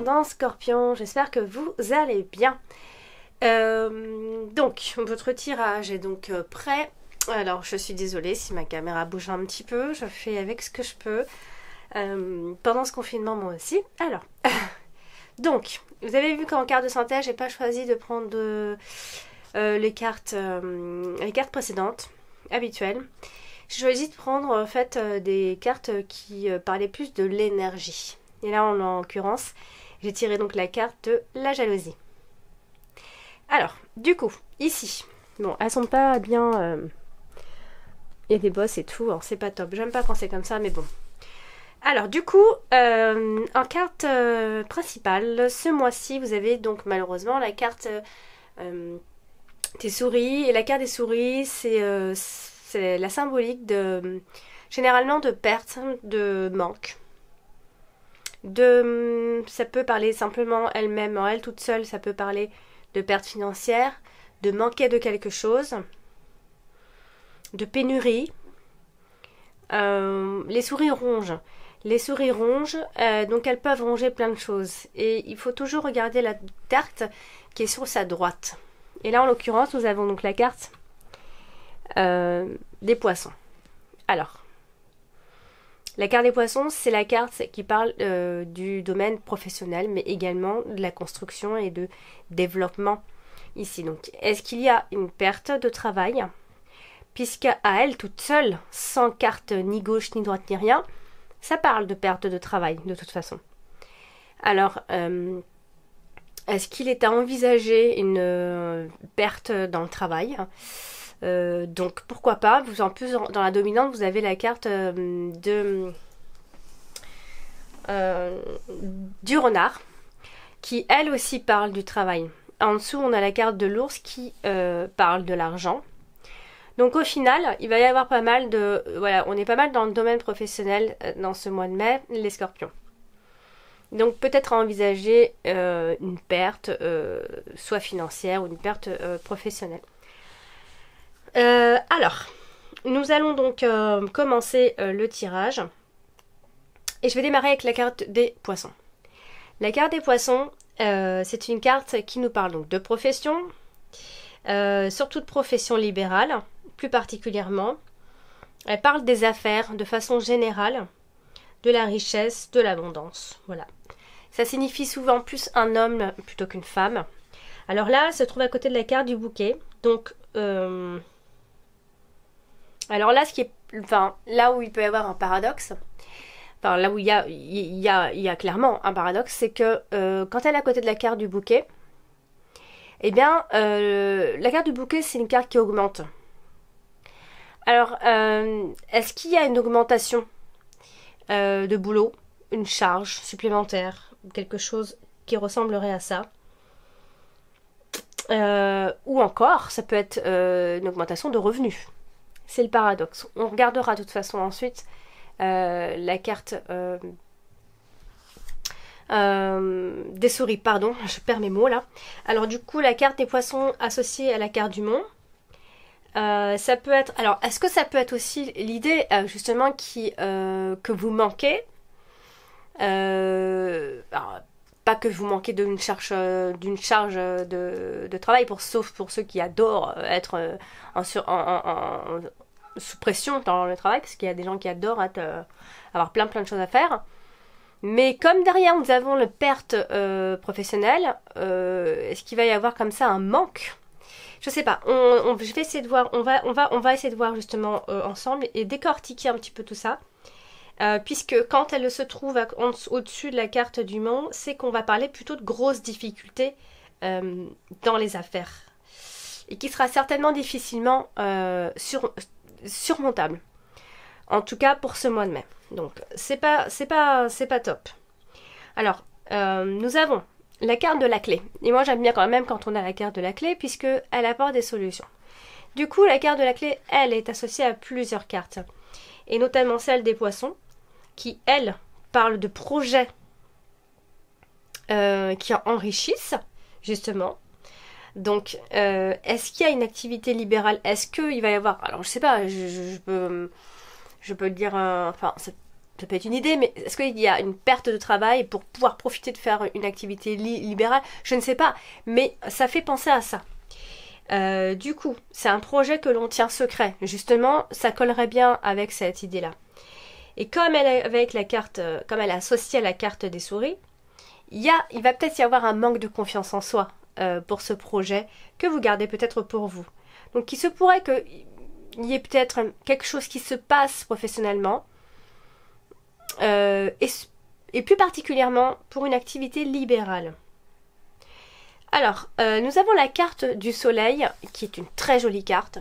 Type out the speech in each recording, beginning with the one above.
ascendant Scorpion, j'espère que vous allez bien. Donc, votre tirage est donc prêt. Alors, je suis désolée si ma caméra bouge un petit peu, je fais avec ce que je peux. Pendant ce confinement, moi aussi. Alors, donc, vous avez vu qu'en carte de synthèse, j'ai pas choisi de prendre les cartes précédentes, habituelles. J'ai choisi de prendre en fait des cartes qui parlaient plus de l'énergie. Et là, en l'occurrence, j'ai tiré donc la carte de la jalousie. Alors, du coup, ici, bon, elles sont pas bien... Il y a des bosses et tout, c'est pas top. J'aime pas quand c'est comme ça, mais bon. Alors, du coup, en carte principale, ce mois-ci, vous avez donc malheureusement la carte des souris. Et la carte des souris, c'est la symbolique de généralement de perte, de manque. Ça peut parler simplement elle-même, en elle toute seule, ça peut parler de perte financière, de manquer de quelque chose, de pénurie. Les souris rongent. Les souris rongent, donc elles peuvent ronger plein de choses. Et il faut toujours regarder la carte qui est sur sa droite. Et là, en l'occurrence, nous avons donc la carte des poissons. Alors, la carte des poissons, c'est la carte qui parle du domaine professionnel, mais également de la construction et de développement ici. Donc, est-ce qu'il y a une perte de travail? Puisqu'à elle, toute seule, sans carte ni gauche, ni droite, ni rien, ça parle de perte de travail, de toute façon. Alors, est-ce qu'il est à envisager une perte dans le travail? Donc, pourquoi pas. En plus, dans la dominante, vous avez la carte du renard, qui, elle aussi, parle du travail. En dessous, on a la carte de l'ours qui parle de l'argent. Donc au final, il va y avoir pas mal de... Voilà, on est pas mal dans le domaine professionnel dans ce mois de mai, les scorpions. Donc peut-être à envisager une perte, soit financière ou une perte professionnelle. Alors, nous allons donc commencer le tirage. Et je vais démarrer avec la carte des poissons. La carte des poissons, c'est une carte qui nous parle donc de profession, surtout de profession libérale. Plus particulièrement, elle parle des affaires de façon générale, de la richesse, de l'abondance. Voilà. Ça signifie souvent plus un homme plutôt qu'une femme. Alors là, elle se trouve à côté de la carte du bouquet. Donc, alors là, là où il peut y avoir un paradoxe, enfin là où il y a clairement un paradoxe, c'est que quand elle est à côté de la carte du bouquet, eh bien, la carte du bouquet, c'est une carte qui augmente. Alors, est-ce qu'il y a une augmentation de boulot, une charge supplémentaire, quelque chose qui ressemblerait à ça? Ou encore, ça peut être une augmentation de revenus. C'est le paradoxe. On regardera de toute façon ensuite la carte des souris, pardon, je perds mes mots là. Alors du coup, la carte des poissons associée à la carte du monde. Ça peut être... Alors, est-ce que ça peut être aussi l'idée, justement, que vous manquez alors, pas que vous manquez d'une charge de travail, sauf pour ceux qui adorent être sous pression dans le travail, parce qu'il y a des gens qui adorent avoir plein de choses à faire. Mais comme derrière, nous avons le perte professionnelle, est-ce qu'il va y avoir comme ça un manque ? Je sais pas, je vais essayer de voir, on va essayer de voir justement ensemble et décortiquer un petit peu tout ça. Puisque quand elle se trouve au-dessus de la carte du monde, c'est qu'on va parler plutôt de grosses difficultés dans les affaires. Et qui sera certainement difficilement surmontable. En tout cas pour ce mois de mai. Donc c'est pas top. Alors, nous avons la carte de la clé. Et moi j'aime bien quand même quand on a la carte de la clé, puisque elle apporte des solutions. Du coup, la carte de la clé, elle est associée à plusieurs cartes. Et notamment celle des poissons, qui, elle, parle de projets qui enrichissent, justement. Donc, est-ce qu'il y a une activité libérale? Est-ce qu'il va y avoir... Alors, je sais pas, je peux dire... ça peut être une idée, mais est-ce qu'il y a une perte de travail pour pouvoir profiter de faire une activité libérale? Je ne sais pas, mais ça fait penser à ça. Du coup, c'est un projet que l'on tient secret. Justement, ça collerait bien avec cette idée-là. Et comme elle est avec la carte, comme elle est associée à la carte des souris, il va peut-être y avoir un manque de confiance en soi pour ce projet que vous gardez peut-être pour vous. Donc, il se pourrait qu'il y ait peut-être quelque chose qui se passe professionnellement, et plus particulièrement pour une activité libérale. Alors, nous avons la carte du soleil, qui est une très jolie carte.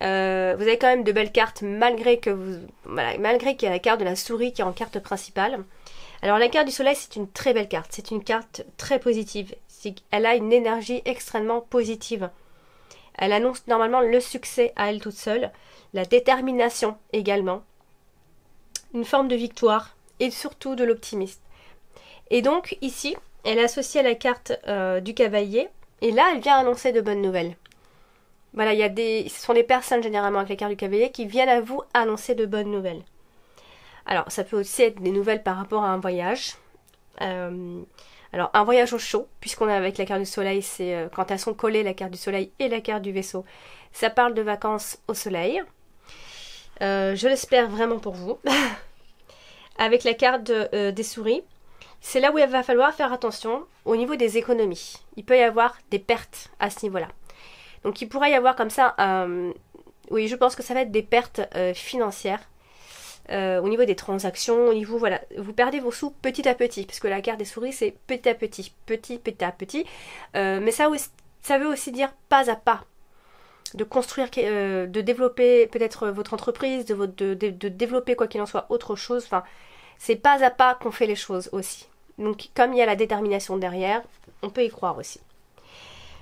Vous avez quand même de belles cartes, malgré qu'il y a la carte de la souris qui est en carte principale. Alors, la carte du soleil, c'est une très belle carte. C'est une carte très positive. Elle a une énergie extrêmement positive. Elle annonce normalement le succès à elle toute seule, la détermination également, une forme de victoire et surtout de l'optimisme. Et donc, ici, elle est associée à la carte du cavalier. Et là, elle vient annoncer de bonnes nouvelles. Voilà, ce sont des personnes généralement avec la carte du cavalier qui viennent à vous annoncer de bonnes nouvelles. Alors, ça peut aussi être des nouvelles par rapport à un voyage. Alors, un voyage au chaud, puisqu'on est avec la carte du soleil, c'est quand elles sont collées, la carte du soleil et la carte du vaisseau. Ça parle de vacances au soleil. Je l'espère vraiment pour vous. Avec la carte des souris, c'est là où il va falloir faire attention au niveau des économies. Il peut y avoir des pertes à ce niveau-là. Donc il pourrait y avoir comme ça, oui, je pense que ça va être des pertes financières au niveau des transactions, au niveau, voilà, vous perdez vos sous petit à petit, parce que la carte des souris c'est petit à petit, petit à petit, mais ça veut aussi dire pas à pas, de construire, de développer peut-être votre entreprise, de développer quoi qu'il en soit autre chose, enfin, c'est pas à pas qu'on fait les choses aussi. Donc comme il y a la détermination derrière, on peut y croire aussi.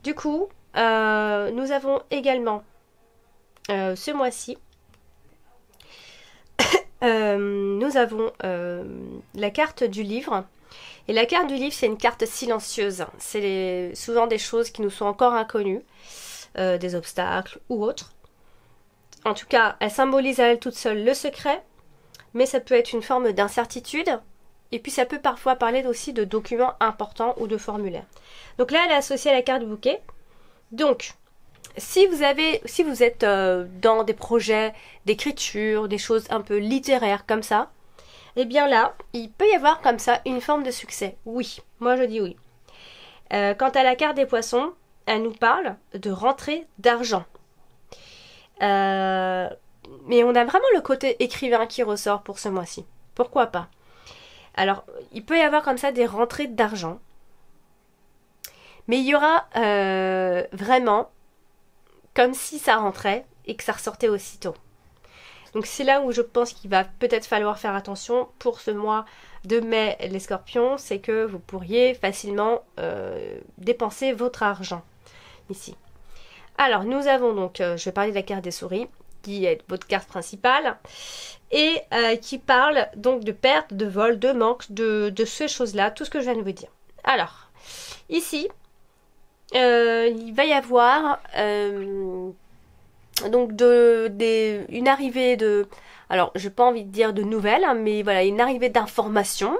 Du coup, nous avons également ce mois-ci, nous avons la carte du livre. Et la carte du livre, c'est une carte silencieuse. C'est souvent des choses qui nous sont encore inconnues, des obstacles ou autres. En tout cas, elle symbolise à elle toute seule le secret, mais ça peut être une forme d'incertitude. Et puis ça peut parfois parler aussi de documents importants ou de formulaires. Donc là, elle est associée à la carte du bouquet. Donc, si vous êtes dans des projets d'écriture, des choses un peu littéraires comme ça, eh bien là, il peut y avoir comme ça une forme de succès. Oui, moi je dis oui. Quant à la carte des poissons, elle nous parle de rentrée d'argent. Mais on a vraiment le côté écrivain qui ressort pour ce mois-ci. Pourquoi pas? Alors, il peut y avoir comme ça des rentrées d'argent. Mais il y aura vraiment comme si ça rentrait et que ça ressortait aussitôt. Donc c'est là où je pense qu'il va peut-être falloir faire attention pour ce mois de mai, les scorpions, c'est que vous pourriez facilement dépenser votre argent ici. Alors nous avons donc, je vais parler de la carte des souris, qui est votre carte principale, et qui parle donc de perte, de vol, de manque, de ces choses-là, tout ce que je viens de vous dire. Alors, ici, il va y avoir donc une arrivée de... Alors, j'ai pas envie de dire de nouvelles, hein, mais voilà, une arrivée d'informations,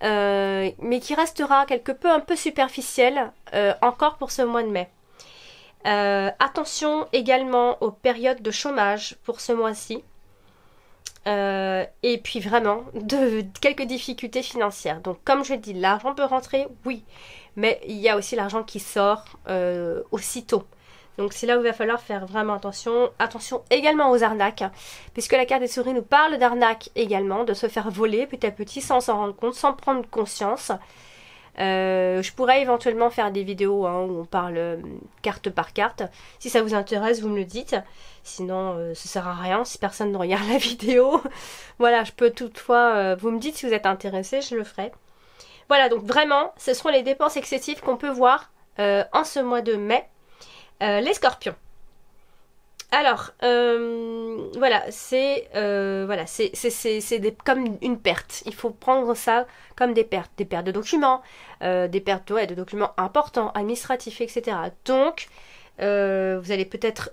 mais qui restera quelque peu un peu superficielle encore pour ce mois de mai. Attention également aux périodes de chômage pour ce mois-ci. Et puis vraiment quelques difficultés financières. Donc comme je dis, l'argent peut rentrer, oui, mais il y a aussi l'argent qui sort aussitôt. Donc c'est là où il va falloir faire vraiment attention. Attention également aux arnaques, puisque la carte des souris nous parle d'arnaques également, de se faire voler petit à petit sans s'en rendre compte, sans prendre conscience. Je pourrais éventuellement faire des vidéos hein, où on parle carte par carte. Si ça vous intéresse, vous me le dites. Sinon, ça sert à rien si personne ne regarde la vidéo. Voilà, je peux toutefois... vous me dites si vous êtes intéressé, je le ferai. Voilà, donc vraiment, ce sont les dépenses excessives qu'on peut voir en ce mois de mai. Les scorpions. Alors, voilà, c'est comme une perte. Il faut prendre ça comme des pertes de documents, des pertes de documents importants, administratifs, etc. Donc, vous allez peut-être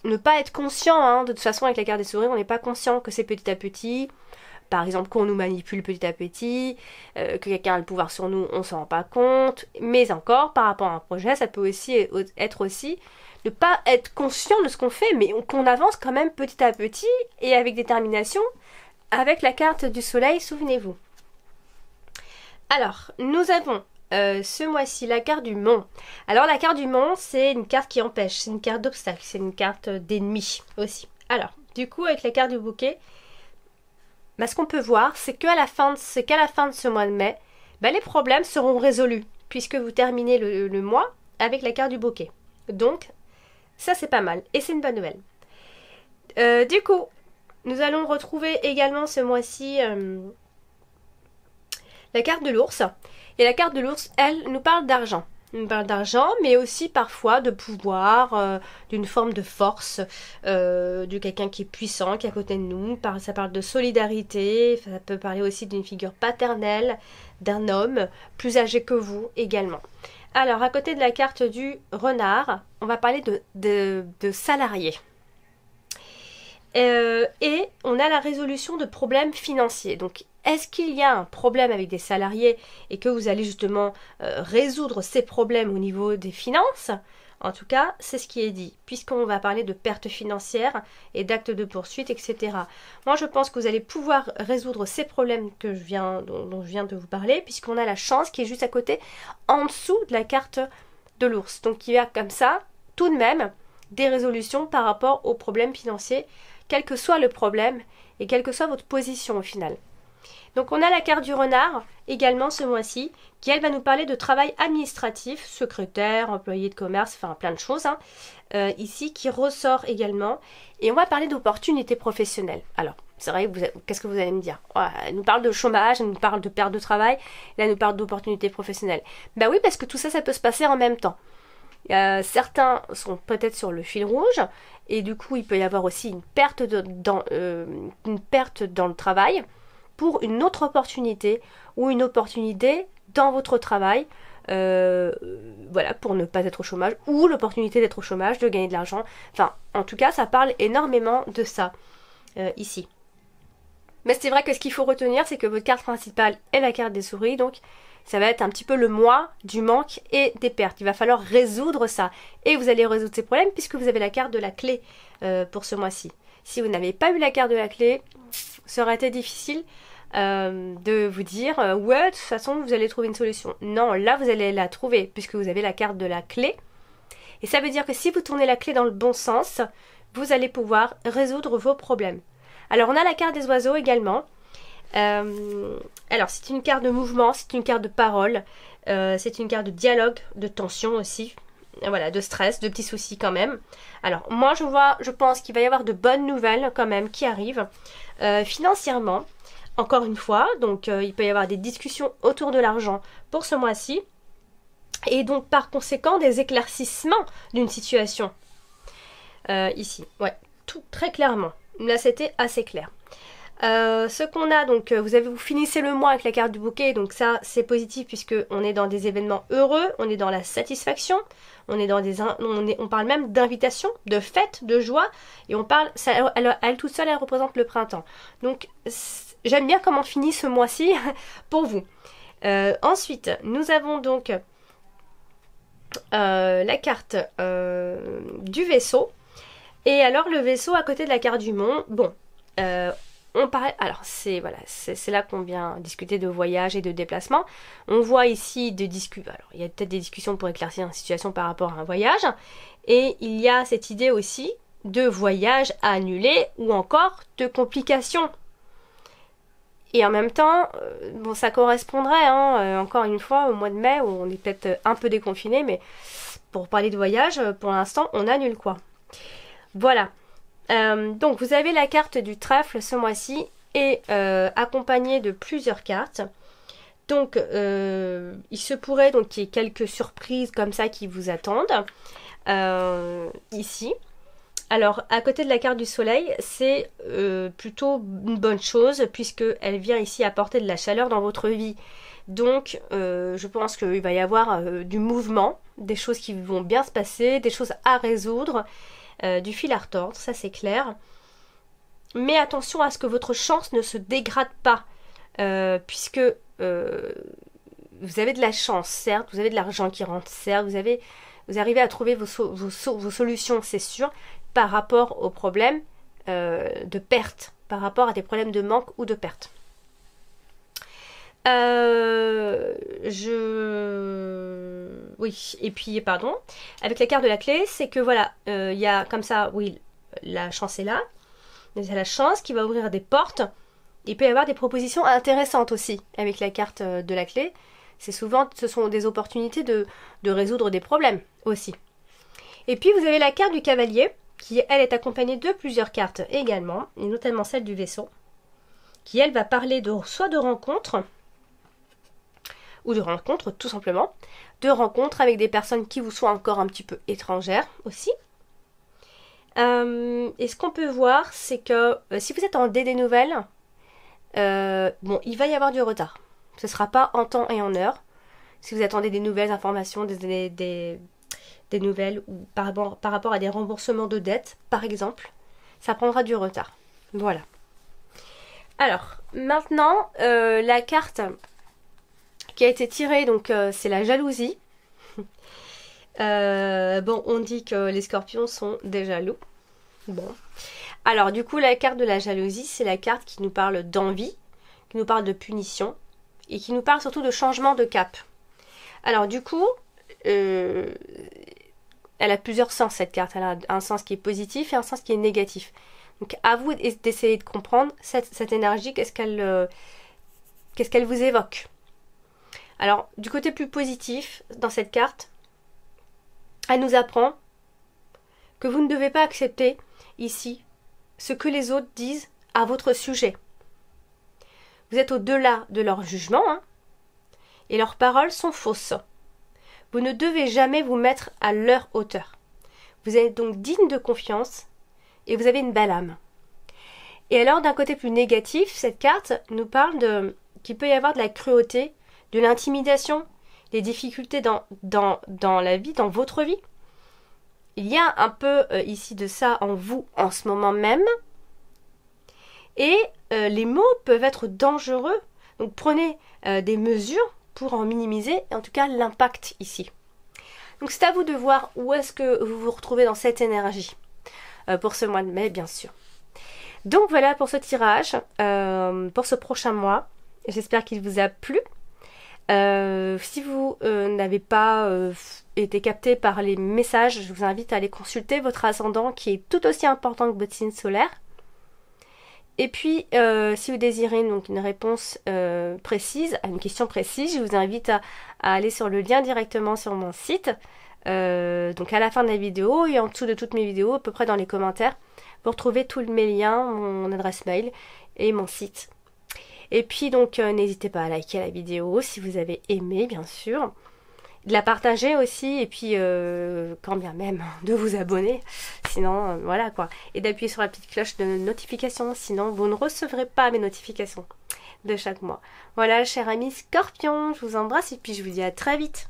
ne pas être conscient, hein, de toute façon avec la carte des souris, on n'est pas conscient que c'est petit à petit. Par exemple, qu'on nous manipule petit à petit, que quelqu'un a le pouvoir sur nous, on s'en rend pas compte. Mais encore, par rapport à un projet, ça peut aussi être aussi ne pas être conscient de ce qu'on fait, mais qu'on avance quand même petit à petit et avec détermination, avec la carte du soleil, souvenez-vous. Alors, nous avons ce mois-ci la carte du mont. Alors la carte du mont, c'est une carte qui empêche, c'est une carte d'obstacle, c'est une carte d'ennemi aussi. Alors, du coup, avec la carte du bouquet, ce qu'on peut voir, c'est qu'à la fin de ce mois de mai, les problèmes seront résolus, puisque vous terminez le mois avec la carte du bouquet. Donc, ça c'est pas mal, et c'est une bonne nouvelle. Du coup, nous allons retrouver également ce mois-ci la carte de l'ours. Et la carte de l'ours, elle, nous parle d'argent. Elle nous parle d'argent, mais aussi parfois de pouvoir, d'une forme de force, de quelqu'un qui est puissant, qui est à côté de nous. Ça parle de solidarité, ça peut parler aussi d'une figure paternelle, d'un homme plus âgé que vous également. Alors, à côté de la carte du renard, on va parler de salariés. Et on a la résolution de problèmes financiers. Donc, est-ce qu'il y a un problème avec des salariés et que vous allez justement résoudre ces problèmes au niveau des finances? En tout cas, c'est ce qui est dit, puisqu'on va parler de pertes financières et d'actes de poursuite, etc. Moi, je pense que vous allez pouvoir résoudre ces problèmes dont je viens de vous parler, puisqu'on a la chance qui est juste à côté, en dessous de la carte de l'ours. Donc, il y a comme ça, tout de même, des résolutions par rapport aux problèmes financiers, quel que soit le problème et quelle que soit votre position au final. Donc on a la carte du renard également ce mois-ci, qui elle va nous parler de travail administratif, secrétaire, employé de commerce, enfin plein de choses ici qui ressort également. Et on va parler d'opportunités professionnelles. Alors c'est vrai, qu'est-ce que vous allez me dire? Elle nous parle de chômage, elle nous parle de perte de travail, là elle nous parle d'opportunités professionnelles. Bah oui, parce que tout ça, ça peut se passer en même temps. Certains sont peut-être sur le fil rouge et du coup il peut y avoir aussi une perte dans le travail pour une autre opportunité ou une opportunité dans votre travail, voilà, pour ne pas être au chômage ou l'opportunité d'être au chômage, de gagner de l'argent. Enfin, en tout cas, ça parle énormément de ça ici. Mais c'est vrai que ce qu'il faut retenir, c'est que votre carte principale est la carte des souris, donc ça va être un petit peu le mois du manque et des pertes. Il va falloir résoudre ça. Et vous allez résoudre ces problèmes puisque vous avez la carte de la clé pour ce mois-ci. Si vous n'avez pas eu la carte de la clé, ça aurait été difficile de vous dire ouais, de toute façon, vous allez trouver une solution. Non, là, vous allez la trouver puisque vous avez la carte de la clé. Et ça veut dire que si vous tournez la clé dans le bon sens, vous allez pouvoir résoudre vos problèmes. Alors, on a la carte des oiseaux également. Alors c'est une carte de mouvement, c'est une carte de parole, c'est une carte de dialogue, de tension aussi, voilà, de stress, de petits soucis quand même. Alors moi je pense qu'il va y avoir de bonnes nouvelles quand même qui arrivent financièrement, encore une fois, donc il peut y avoir des discussions autour de l'argent pour ce mois-ci et donc par conséquent des éclaircissements d'une situation ici, ouais, tout très clairement, là c'était assez clair. Ce qu'on a, donc vous finissez le mois avec la carte du bouquet, donc ça c'est positif puisque on est dans des événements heureux, on est dans la satisfaction, on parle même d'invitation, de fête, de joie, et on parle, elle toute seule elle représente le printemps. Donc j'aime bien comment finit ce mois-ci pour vous. Ensuite nous avons donc la carte du vaisseau, et alors le vaisseau à côté de la carte du mont, bon. Alors c'est là qu'on vient discuter de voyage et de déplacement. On voit ici alors il y a peut-être des discussions pour éclaircir une situation par rapport à un voyage, et il y a cette idée aussi de voyage à annuler ou encore de complications. Et en même temps, bon, ça correspondrait encore une fois au mois de mai où on est peut-être un peu déconfiné, mais pour parler de voyage, pour l'instant on annule quoi. Voilà. Donc vous avez la carte du trèfle ce mois-ci et accompagnée de plusieurs cartes. Donc il se pourrait donc qu'il y ait quelques surprises comme ça qui vous attendent ici. Alors à côté de la carte du soleil, c'est plutôt une bonne chose puisqu'elle vient ici apporter de la chaleur dans votre vie. Donc je pense qu'il va y avoir du mouvement, des choses qui vont bien se passer, des choses à résoudre. Du fil à retordre, ça c'est clair. mais attention à ce que votre chance ne se dégrade pas, puisque vous avez de la chance, certes, vous avez de l'argent qui rentre, certes, vous arrivez à trouver vos solutions, c'est sûr, par rapport aux problèmes de perte, par rapport à des problèmes de manque ou de perte. Oui, et puis, pardon, avec la carte de la clé, c'est que voilà, il y a comme ça, oui, la chance est là, mais il y a la chance qui va ouvrir des portes. Il peut y avoir des propositions intéressantes aussi avec la carte de la clé. C'est souvent, ce sont des opportunités de résoudre des problèmes aussi. Et puis vous avez la carte du cavalier, qui elle est accompagnée de plusieurs cartes également, et notamment celle du vaisseau, qui elle va parler soit de rencontres, ou de rencontres tout simplement, de rencontres avec des personnes qui vous sont encore un petit peu étrangères aussi. Et ce qu'on peut voir, c'est que si vous êtes en dé des nouvelles, bon, il va y avoir du retard. Ce ne sera pas en temps et en heure. Si vous attendez des nouvelles informations, des nouvelles ou par rapport à des remboursements de dettes, par exemple, ça prendra du retard. Voilà. Alors, maintenant, la carte qui a été tirée, donc c'est la jalousie. Bon, on dit que les scorpions sont des jaloux. Bon. Alors, du coup, la carte de la jalousie, c'est la carte qui nous parle d'envie, qui nous parle de punition, et qui nous parle surtout de changement de cap. Alors, du coup, elle a plusieurs sens, cette carte. Elle a un sens qui est positif et un sens qui est négatif. Donc, à vous d'essayer de comprendre cette énergie, qu'est-ce qu'elle vous évoque. Alors, du côté plus positif, dans cette carte, elle nous apprend que vous ne devez pas accepter ici ce que les autres disent à votre sujet. Vous êtes au-delà de leur jugement, hein, et leurs paroles sont fausses. Vous ne devez jamais vous mettre à leur hauteur. Vous êtes donc digne de confiance et vous avez une belle âme. Et alors, d'un côté plus négatif, cette carte nous parle qu'il peut y avoir de la cruauté, de l'intimidation, des difficultés dans la vie, dans votre vie. Il y a un peu ici de ça en vous en ce moment même. Et les mots peuvent être dangereux. Donc prenez des mesures pour en minimiser, en tout cas l'impact ici. Donc c'est à vous de voir où est-ce que vous vous retrouvez dans cette énergie. Pour ce mois de mai, bien sûr. Donc voilà pour ce tirage, pour ce prochain mois. J'espère qu'il vous a plu. Si vous n'avez pas été capté par les messages, je vous invite à aller consulter votre ascendant qui est tout aussi important que votre signe solaire. Et puis, si vous désirez donc une réponse précise à une question précise, je vous invite à aller sur le lien directement sur mon site. Donc à la fin de la vidéo et en dessous de toutes mes vidéos, à peu près dans les commentaires, vous retrouvez tous mes liens, mon adresse mail et mon site. Et puis donc n'hésitez pas à liker la vidéo si vous avez aimé, bien sûr, de la partager aussi, et puis quand bien même de vous abonner, sinon voilà quoi, et d'appuyer sur la petite cloche de notification, sinon vous ne recevrez pas mes notifications de chaque mois. Voilà, chers amis Scorpions, je vous embrasse et puis je vous dis à très vite.